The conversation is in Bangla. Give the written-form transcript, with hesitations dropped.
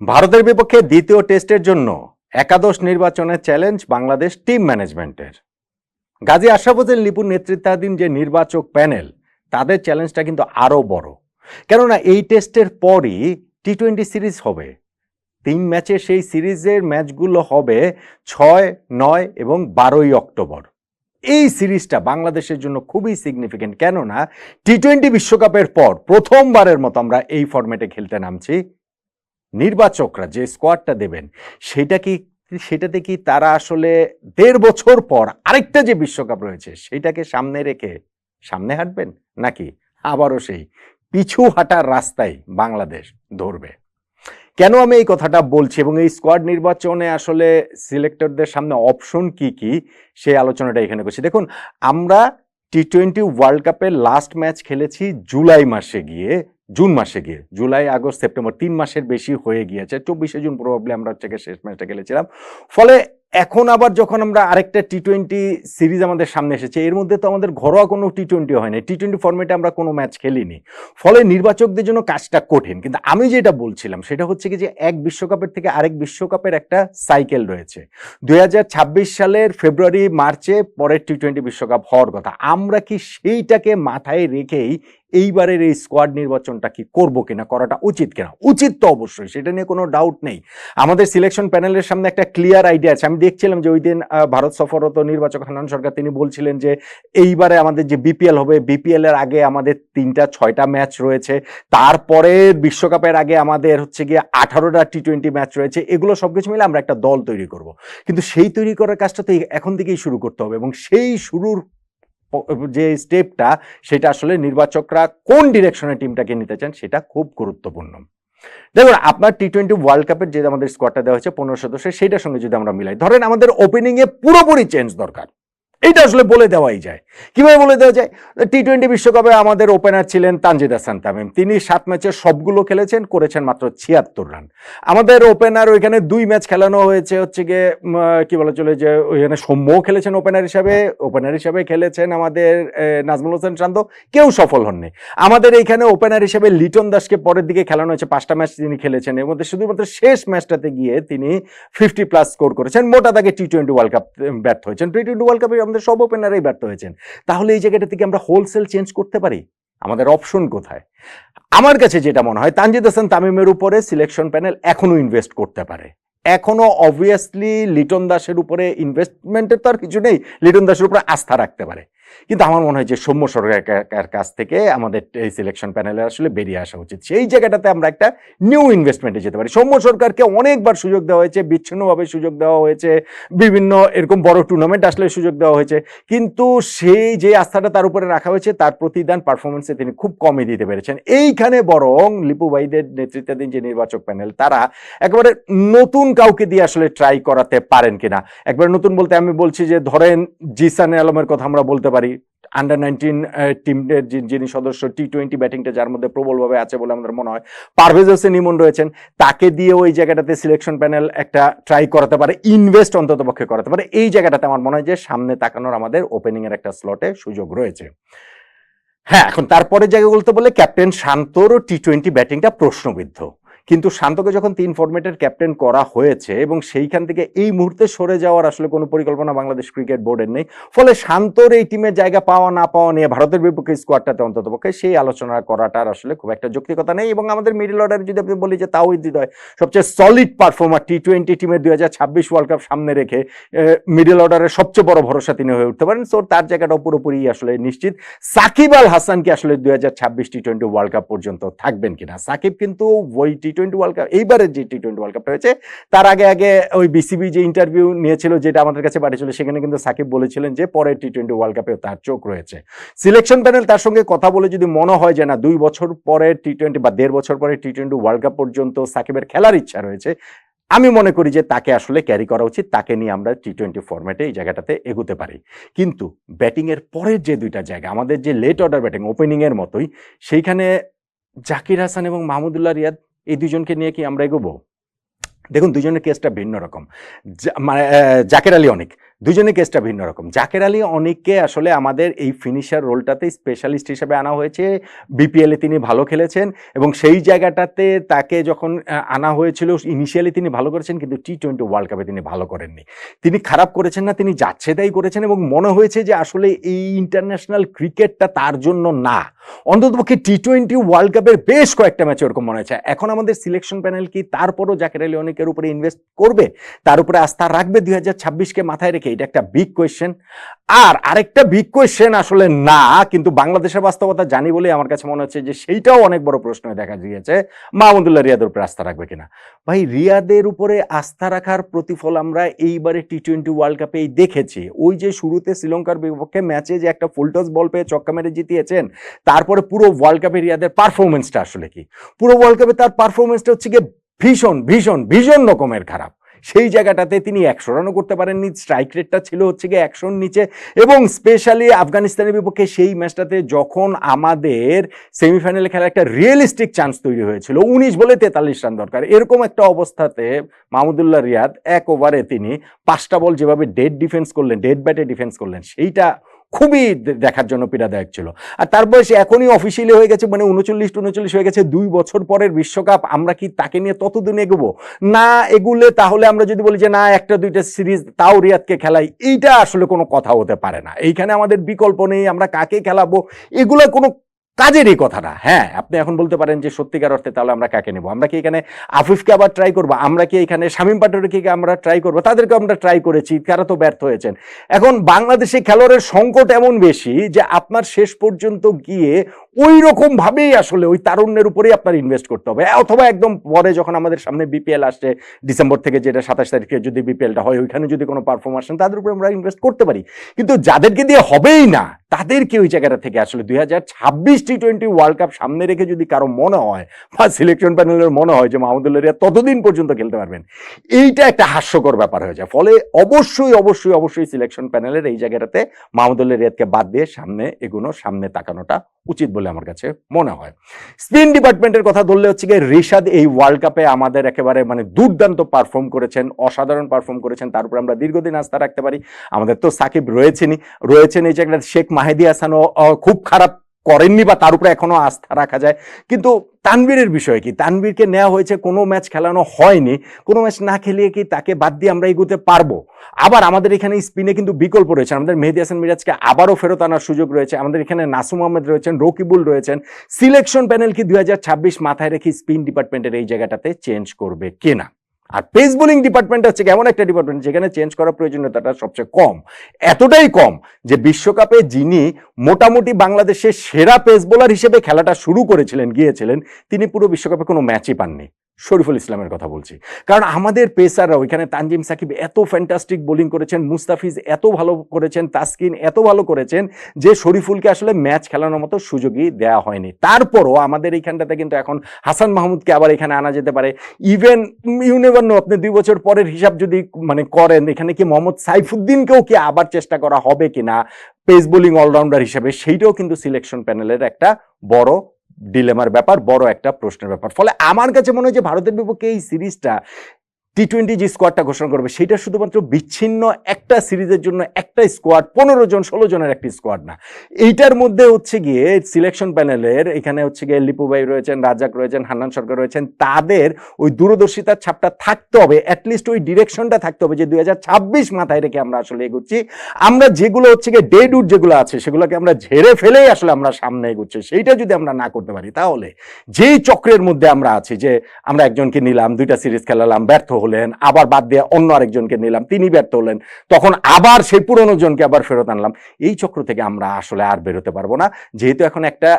ভারতের বিপক্ষে দ্বিতীয় টেস্টের জন্য একাদশ নির্বাচনের চ্যালেঞ্জ বাংলাদেশ টিম ম্যানেজমেন্টের। গাজী আশরাফুদ্দিন লিপুর নেতৃত্বাধীন যে নির্বাচক প্যানেল, তাদের চ্যালেঞ্জটা কিন্তু আরও বড়। কেননা এই টেস্টের পরই টি-20 সিরিজ হবে। 3 ম্যাচের সেই সিরিজের ম্যাচগুলো হবে 6, 9 এবং 12ই অক্টোবর। এই সিরিজটা বাংলাদেশের জন্য খুবই সিগনিফিকেন্ট, কেননা টি-20 বিশ্বকাপের পর প্রথমবারের মতো আমরা এই ফরম্যাটে খেলতে নামছি। নির্বাচকরা যে স্কোয়াডটা দেবেন সেটাতে কি তারা আসলে 1.5 বছর পর আরেকটা যে বিশ্বকাপ রয়েছে সেটাকে সামনে রেখে সামনে হাঁটবেন, নাকি আবারও সেই পিছু হাঁটার রাস্তায় বাংলাদেশ ধরবে? কেন আমি এই কথাটা বলছি এবং এই স্কোয়াড নির্বাচনে আসলে সিলেক্টরদের সামনে অপশন কি কি সেই আলোচনাটা এখানে করছি। দেখুন, আমরা টি-20 ওয়ার্ল্ড কাপের লাস্ট ম্যাচ খেলেছি জুন মাসে গিয়ে জুলাই, আগস্ট, সেপ্টেম্বর 3 মাসের বেশি হয়ে গিয়েছে। 24শে জুন প্রবাবলি আমরা শেষ ম্যাচটা খেলেছিলাম। ফলে এখন আবার যখন আমরা আরেকটা টি-20 সিরিজ আমাদের সামনে এসেছে, এর মধ্যে তো আমাদের ঘরোয়া কোনো টি-20 হয়নি, টি-20 ফরম্যাটে আমরা কোনো ম্যাচ খেলিনি। ফলে নির্বাচকদের জন্য কাজটা কঠিন। কিন্তু আমি যেটা বলছিলাম সেটা হচ্ছে কি, যে এক বিশ্বকাপের থেকে আরেক বিশ্বকাপের একটা সাইকেল রয়েছে। 2026 সালের ফেব্রুয়ারি মার্চে পরের টি-20 বিশ্বকাপ হওয়ার কথা। আমরা কি সেইটাকে মাথায় রেখেই এইবারের এই স্কোয়াড নির্বাচনটা কি করবো কিনা, করাটা উচিত কিনা? উচিত তো অবশ্যই, সেটা নিয়ে কোনো ডাউট নেই। আমাদের সিলেকশন প্যানেলের সামনে একটা ক্লিয়ার আইডিয়া আছে। আমি দেখছিলাম যে ওই দিন ভারত সফররত নির্বাচক হান্নান সরকার তিনি বলছিলেন যে এইবারে আমাদের যে বিপিএল হবে, বিপিএল এর আগে আমাদের 3-6টা ম্যাচ রয়েছে, তারপরে বিশ্বকাপের আগে আমাদের হচ্ছে গিয়ে 18টা টি-20 ম্যাচ রয়েছে। এগুলো সবকিছু মিলে আমরা একটা দল তৈরি করব। কিন্তু সেই তৈরি করার কাজটা তো এখন থেকেই শুরু করতে হবে, এবং সেই শুরুর যে স্টেপটা, সেটা আসলে নির্বাচকরা কোন ডিরেকশনে টিমটাকে নিতে চান সেটা খুব গুরুত্বপূর্ণ। দেখুন, আপনার টি-20 ওয়ার্ল্ড কাপের যে আমাদের স্কোয়াডটা দেওয়া হয়েছে 15 সদস্যের, সেইটার সঙ্গে যদি আমরা মিলাই, ধরেন আমাদের ওপেনিং এ পুরোপুরি চেঞ্জ দরকার, এটা আসলে বলে দেওয়াই যায়। কিভাবে বলে দেওয়া যায়? টি-20 বিশ্বকাপে আমাদের ওপেনার ছিলেন তানজিদ হাসান তামিম। তিনি 7 ম্যাচের সবগুলো খেলেছেন, করেছেন মাত্র 76 রান। আমাদের ওপেনার ওইখানে 2 ম্যাচ খেলানো হয়েছে হচ্ছে গিয়ে কি বলা চলে, যে ওইখানে সৌম্যও খেলেছেন ওপেনার হিসাবে খেলেছেন আমাদের নাজমুল হোসেন শান্ত, কেউ সফল হননি। আমাদের এইখানে ওপেনার হিসেবে লিটন দাসকে পরের দিকে খেলানো হয়েছে, 5টা ম্যাচ তিনি খেলেছেন, এর মধ্যে শুধুমাত্র শেষ ম্যাচটাতে গিয়ে তিনি 50+ স্কোর করেছেন। মোটা দাগে টি-20 ওয়ার্ল্ড কাপ ব্যর্থ হয়েছেন। টি-20 ওয়ার্ল্ড কাপে আমাদের সব ওপেনারই ব্যর্থ হয়েছেন। তাহলে এই জায়গাটা থেকে আমরা হোলসেল চেঞ্জ করতে পারি? আমাদের অপশন কোথায়? আমার কাছে যেটা মনে হয়, তানজিদ হাসান তামিমের উপরে সিলেকশন প্যানেল এখনো ইনভেস্ট করতে পারে। এখনো অবভিয়াসলি লিটন দাসের উপরে ইনভেস্টমেন্টের তো আর কিছু নেই, লিটন দাসের উপরে আস্থা রাখতে পারে। কিন্তু আমার মনে হয় যে সৌম্য সরকারের কাছ থেকে আমাদের এই সিলেকশন প্যানেলে আসলে বেরিয়ে আসা উচিত। সেই জায়গাটাতে আমরা একটা নিউ ইনভেস্টমেন্টে যেতে পারি। সৌম্য সরকারকে অনেকবার সুযোগ দেওয়া হয়েছে, বিচ্ছিন্নভাবে সুযোগ দেওয়া হয়েছে, বিভিন্ন এরকম বড় টুর্নামেন্ট আসলে সুযোগ দেওয়া হয়েছে, কিন্তু সেই যে আস্থাটা তার উপরে রাখা হয়েছে, তার প্রতিদান পারফরমেন্সে তিনি খুব কমই দিতে পেরেছেন। এইখানে বরং লিপু ভাইদের নেতৃত্বাধীন যে নির্বাচক প্যানেল, তারা একেবারে নতুন কাউকে দিয়ে আসলে ট্রাই করাতে পারেন কিনা। একবার নতুন বলতে আমি বলছি যে ধরেন জিসান আলমের কথা আমরা বলতে পারি, আন্ডার-19 টিমের যিনি সদস্য, টি-20 ব্যাটিংটা যার মধ্যে প্রবলভাবে আছে বলে আমাদের মনে হয়। পারভেজ হোসেন ইমন রয়েছেন, তাকে দিয়ে ওই জায়গাটাতে সিলেকশন প্যানেল একটা ট্রাই করাতে পারে, ইনভেস্ট অন্তত পক্ষে করাতে পারে। এই জায়গাটাতে আমার মনে হয় যে সামনে তাকানোর আমাদের ওপেনিং এর একটা স্লটে সুযোগ রয়েছে। হ্যাঁ, এখন তারপরে জায়গা বলতে বলে ক্যাপ্টেন শান্তর টি-20 ব্যাটিংটা প্রশ্নবিদ্ধ। কিন্তু শান্তকে যখন 3 ফরম্যাটের ক্যাপ্টেন করা হয়েছে এবং সেইখান থেকে এই মুহূর্তে সরে যাওয়ার আসলে কোনো পরিকল্পনা বাংলাদেশ ক্রিকেট বোর্ডের নেই। ফলে শান্তর এই টিমে জায়গা পাওয়া না পাওয়া নিয়ে ভারতের বিপক্ষে স্কোয়াডটাতে অন্তত পক্ষে সেই আলোচনা করাটার আসলে খুব একটা যৌক্তিকতা নেই। এবং আমাদের মিডল অর্ডারে যদি আপনি বলি যে তাওহিদ হৃদয় সবচেয়ে সলিড পারফর্মার, টি-20 টিমের 2026 ওয়ার্ল্ড কাপ সামনে রেখে মিডল অর্ডারের সবচেয়ে বড় ভরসা তিনি হয়ে উঠতে পারেন। সো তার জায়গাটাও পুরোপুরি আসলে নিশ্চিত। সাকিব আল হাসান কি আসলে 2026 টি-20 ওয়ার্ল্ড কাপ পর্যন্ত থাকবেন কিনা? সাকিব কিন্তু ওই টি-20 ওয়ার্ল্ড কাপ, এইবারের যে টি-20 ওয়ার্ল্ড কাপটা হয়েছে তার আগে ওই বিসিবি যে ইন্টারভিউ নিয়েছিল, যেটা আমাদের কাছে পাঠিয়েছিল, সেখানে কিন্তু সাকিব বলেছিলেন যে পরের টি-20 ওয়ার্ল্ড কাপেও তার চোখ রয়েছে। সিলেকশন প্যানেল তার সঙ্গে কথা বলে যদি মনে হয় যে না 2 বছর পরে টি-20 বা 1.5 বছর পরে টি-20 ওয়ার্ল্ড কাপ পর্যন্ত সাকিবের খেলার ইচ্ছা রয়েছে, আমি মনে করি যে তাকে আসলে ক্যারি করা উচিত। তাকে নিয়ে আমরা টি-20 ফরম্যাটে এই জায়গাটাতে এগোতে পারি। কিন্তু ব্যাটিং এর পরের যে 2টা জায়গা, আমাদের যে লেট অর্ডার ব্যাটিং ওপেনিং এর মতোই, সেইখানে জাকির হাসান এবং মাহমুদুল্লাহ রিয়াদ, এই দুজনকে নিয়ে কি আমরা এগোবো? দেখুন, দুজনের কেসটা ভিন্ন রকম। মানে জাকের আলী অনেক দুজনে কেসটা ভিন্ন রকম। জাকের আলী অনেককে আসলে আমাদের এই ফিনিশার রোলটাতে স্পেশালিস্ট হিসেবে আনা হয়েছে। বিপিএলে তিনি ভালো খেলেছেন এবং সেই জায়গাটাতে তাকে যখন আনা হয়েছিল ইনিশিয়ালি তিনি ভালো করেছেন, কিন্তু টি-20 ওয়ার্ল্ড কাপে তিনি ভালো করেননি। তিনি খারাপ করেছেন না, তিনি যাচ্ছে তাই করেছেন এবং মনে হয়েছে যে আসলে এই ইন্টারন্যাশনাল ক্রিকেটটা তার জন্য না। অন্ততপক্ষে টি-20 ওয়ার্ল্ড কাপের বেশ কয়েকটা ম্যাচ ওরকম মনে হয়েছে। এখন আমাদের সিলেকশন প্যানেল কি তারপরও জাকের আলী অনেকের উপরে ইনভেস্ট করবে, তার উপরে আস্থা রাখবে 2026কে মাথায় রেখে? এটা একটা বিগ কোয়েশ্চেন। আর আরেকটা বিগ কোয়েশ্চেন আসলে না, কিন্তু বাংলাদেশের বাস্তবতা জানি বলে আমার কাছে মনে হচ্ছে যে সেইটাও অনেক বড় প্রশ্ন দেখা দিয়েছে, মাহমুদুল্লাহ রিয়াদের উপরে আস্থা রাখবে কিনা। ভাই, রিয়াদের উপরে আস্থা রাখার প্রতিফল আমরা এইবারে টি-20 ওয়ার্ল্ড কাপেই দেখেছি। ওই যে শুরুতে শ্রীলঙ্কার বিপক্ষে ম্যাচে যে একটা ফুলটস বল পেয়ে চক্কা মেরে জিতিয়েছেন, তারপরে পুরো ওয়ার্ল্ড কাপে রিয়াদের পারফরমেন্সটা আসলে কি? পুরো ওয়ার্ল্ড কাপে তার পারফরমেন্সটা হচ্ছে গিয়ে ভীষণ ভীষণ ভীষণ রকমের খারাপ। সেই জায়গাটাতে তিনি 100 রানও করতে পারেননি, স্ট্রাইক রেটটা ছিল হচ্ছে গিয়ে 100-র নিচে। এবং স্পেশালি আফগানিস্তানের বিপক্ষে সেই ম্যাচটাতে যখন আমাদের সেমিফাইনালে খেলার একটা রিয়েলিস্টিক চান্স তৈরি হয়েছিল, 19 বলে 43 রান দরকার, এরকম একটা অবস্থাতে মাহমুদুল্লাহ রিয়াদ এক ওভারে তিনি 5টা বল যেভাবে ডেড ডিফেন্স করলেন, ডেড ব্যাটে ডিফেন্স করলেন, সেইটা খুবই দেখার জন্য পীড়াদায়ক ছিল। আর তার বয়স এখনই অফিসিয়ালি হয়ে গেছে, মানে 39 হয়ে গেছে। 2 বছর পরের বিশ্বকাপ, আমরা কি তাকে নিয়ে ততদিন এগোবো? না এগুলে তাহলে আমরা যদি বলি যে না 1-2টা সিরিজ তাও রিয়াদকে খেলাই, এইটা আসলে কোনো কথা হতে পারে না। এইখানে আমাদের বিকল্প নেই, আমরা কাকে খেলাবো এগুলো কোনো কাজেরই কথা না। হ্যাঁ, আপনি এখন বলতে পারেন যে সত্যিকার অর্থে তাহলে আমরা কাকে নেব? আমরা কি এখানে আফিফকে আবার ট্রাই করবো? আমরা কি এখানে শামীম পাটোয়ারিকে আমরা ট্রাই করবো? তাদেরকে আমরা ট্রাই করেছি, তারা তো ব্যর্থ হয়েছেন। এখন বাংলাদেশে খেলোয়াড়ের সংকট এমন বেশি যে আপনার শেষ পর্যন্ত গিয়ে ওই রকম ভাবেই আসলে ওই তারুণ্যের উপরেই আপনার ইনভেস্ট করতে হবে, অথবা একদম পরে যখন আমাদের সামনে বিপিএল আসছে ডিসেম্বর থেকে, যেটা 27 তারিখে যদি বিপিএলটা হয়, ওইখানে যদি কোনো পারফরমেন্স তাদের উপরে আমরা ইনভেস্ট করতে পারি। কিন্তু যাদেরকে দিয়ে হবেই না তাদেরকে ওই জায়গাটা থেকে আসলে 2026 টি-20 ওয়ার্ল্ড কাপ সামনে রেখে যদি কারো মনে হয় বা সিলেকশন প্যানেলের মনে হয় যে মাহমুদুল্লাহ রিয়াদ ততদিন পর্যন্ত খেলতে পারবেন, এইটা একটা হাস্যকর ব্যাপার হয়ে যায়। ফলে অবশ্যই অবশ্যই অবশ্যই সিলেকশন প্যানেলের এই জায়গাটাতে মাহমুদুল্লাহ রিয়াদকে বাদ দিয়ে সামনে এগোনো, সামনে তাকানোটা উচিত বলে আমার কাছে মনে হয়। স্পিন ডিপার্টমেন্টের কথা ধরলে হচ্ছে গিয়ে রিশাদ এই ওয়ার্ল্ড কাপে আমাদের একেবারে মানে দুর্দান্ত পারফর্ম করেছেন, অসাধারণ পারফর্ম করেছেন, তার উপরে আমরা দীর্ঘদিন আস্থা রাখতে পারি। আমাদের তো সাকিব রয়েছেন এই জায়গায়, শেখ মাহেদী হাসানও খুব খারাপ করেননি বা তার উপরে এখনো আস্থা রাখা যায়। কিন্তু তানভীরের বিষয় কি? তানভীরকে নেওয়া হয়েছে, কোনো ম্যাচ খেলানো হয়নি, কোনো ম্যাচ না খেলিয়ে কি তাকে বাদ দিয়ে আমরা এগোতে পারবো? আবার আমাদের এখানে স্পিনে কিন্তু বিকল্প রয়েছে, আমাদের মেহেদী হাসান মিরাজকে আবারও ফেরত আনার সুযোগ রয়েছে, আমাদের এখানে নাসুম আহমেদ রয়েছেন, রকিবুল রয়েছেন। সিলেকশন প্যানেল কি 2026 মাথায় রেখে স্পিন ডিপার্টমেন্টের এই জায়গাটাতে চেঞ্জ করবে কিনা? আর পেস বোলিং ডিপার্টমেন্ট হচ্ছে এমন একটা ডিপার্টমেন্ট যেখানে চেঞ্জ করার প্রয়োজনীয়তাটা সবচেয়ে কম, এতটাই কম যে বিশ্বকাপে যিনি মোটামুটি বাংলাদেশের সেরা পেস বোলার হিসেবে খেলাটা শুরু করেছিলেন, গিয়েছিলেন, তিনি পুরো বিশ্বকাপে কোনো ম্যাচই পাননি। শরীফুল ইসলামের কথা বলছি। কারণ আমাদের পেসাররা ওইখানে তানজিম সাকিব এত ফ্যান্টাস্টিক বোলিং করেছেন, মুস্তাফিজ এত ভালো করেছেন, তাসকিন এত ভালো করেছেন যে শরীফুলকে আসলে ম্যাচ খেলানোর মতো সুযোগই দেওয়া হয়নি। তারপরও আমাদের এইখানটাতে কিন্তু এখন হাসান মাহমুদকে আবার এখানে আনা যেতে পারে। ইভেন ইউ নেভার নো, আপনি 2 বছর পরের হিসাব যদি মানে করেন, এখানে কি মোহাম্মদ সাইফুদ্দিনকেও কি আবার চেষ্টা করা হবে কিনা পেস বোলিং অলরাউন্ডার হিসেবে, সেইটাও কিন্তু সিলেকশন প্যানেলের একটা বড় ডিলেমার ব্যাপার, বড় একটা প্রশ্নের ব্যাপার। ফলে আমার কাছে মনে হয় যে ভারতের বিপক্ষে এই সিরিজটা টি-20 যে স্কোয়াডটা ঘোষণা করবে সেটা শুধুমাত্র বিচ্ছিন্ন একটা সিরিজের জন্য একটা স্কোয়াড, 15 জন 16 জনের একটি স্কোয়াড না। এইটার মধ্যে হচ্ছে গিয়ে সিলেকশন প্যানেলের এখানে হচ্ছে গিয়ে লিপু ভাই রয়েছেন, রাজাক রয়েছেন, হান্নান সরকার রয়েছেন, তাদের ওই দূরদর্শিতার ছাপটা থাকতে হবে, অ্যাটলিস্ট ওই ডিরেকশনটা থাকতে হবে যে 2026 মাথায় রেখে আমরা আসলে এগোচ্ছি। আমরা যেগুলো হচ্ছে গিয়ে ডেড উড যেগুলো আছে সেগুলোকে আমরা ঝেড়ে ফেলেই আসলে আমরা সামনে এগোচ্ছি, সেইটা যদি আমরা না করতে পারি তাহলে যেই চক্রের মধ্যে আমরা আছি যে আমরা একজনকে নিলাম, 2টা সিরিজ খেলালাম, ব্যর্থ হলেন, আবার বাদ দিয়ে অন্য আরেকজনকে নিলাম, তিনি ব্যর্থ হলেন, তখন আবার সেই পুরনো জনকে আবার ফেরত আনলাম, এই চক্র থেকে আমরা আসলে আর বেরোতে পারবো না। যেহেতু এখন একটা